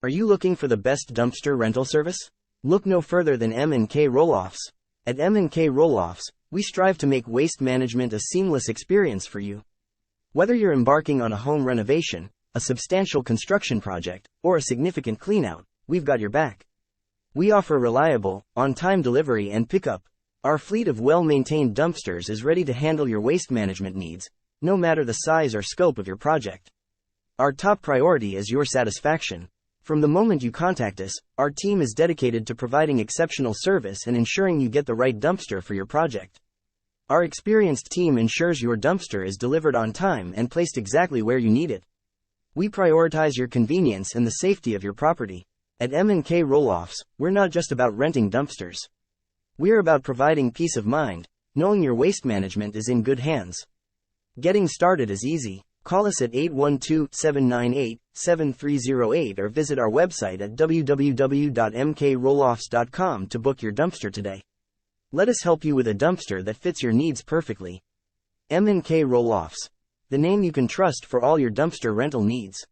Are you looking for the best dumpster rental service? Look no further than M&K Rolloffs. At M&K Rolloffs, we strive to make waste management a seamless experience for you. Whether you're embarking on a home renovation, a substantial construction project, or a significant cleanout, we've got your back. We offer reliable, on-time delivery and pickup. Our fleet of well-maintained dumpsters is ready to handle your waste management needs, no matter the size or scope of your project. Our top priority is your satisfaction. From the moment you contact us, our team is dedicated to providing exceptional service and ensuring you get the right dumpster for your project. Our experienced team ensures your dumpster is delivered on time and placed exactly where you need it. We prioritize your convenience and the safety of your property. At M&K Rolloffs, we're not just about renting dumpsters. We're about providing peace of mind, knowing your waste management is in good hands. Getting started is easy. Call us at 812-798-7308 or visit our website at www.mkrolloffs.com to book your dumpster today. Let us help you with a dumpster that fits your needs perfectly. M&K Rolloffs, the name you can trust for all your dumpster rental needs.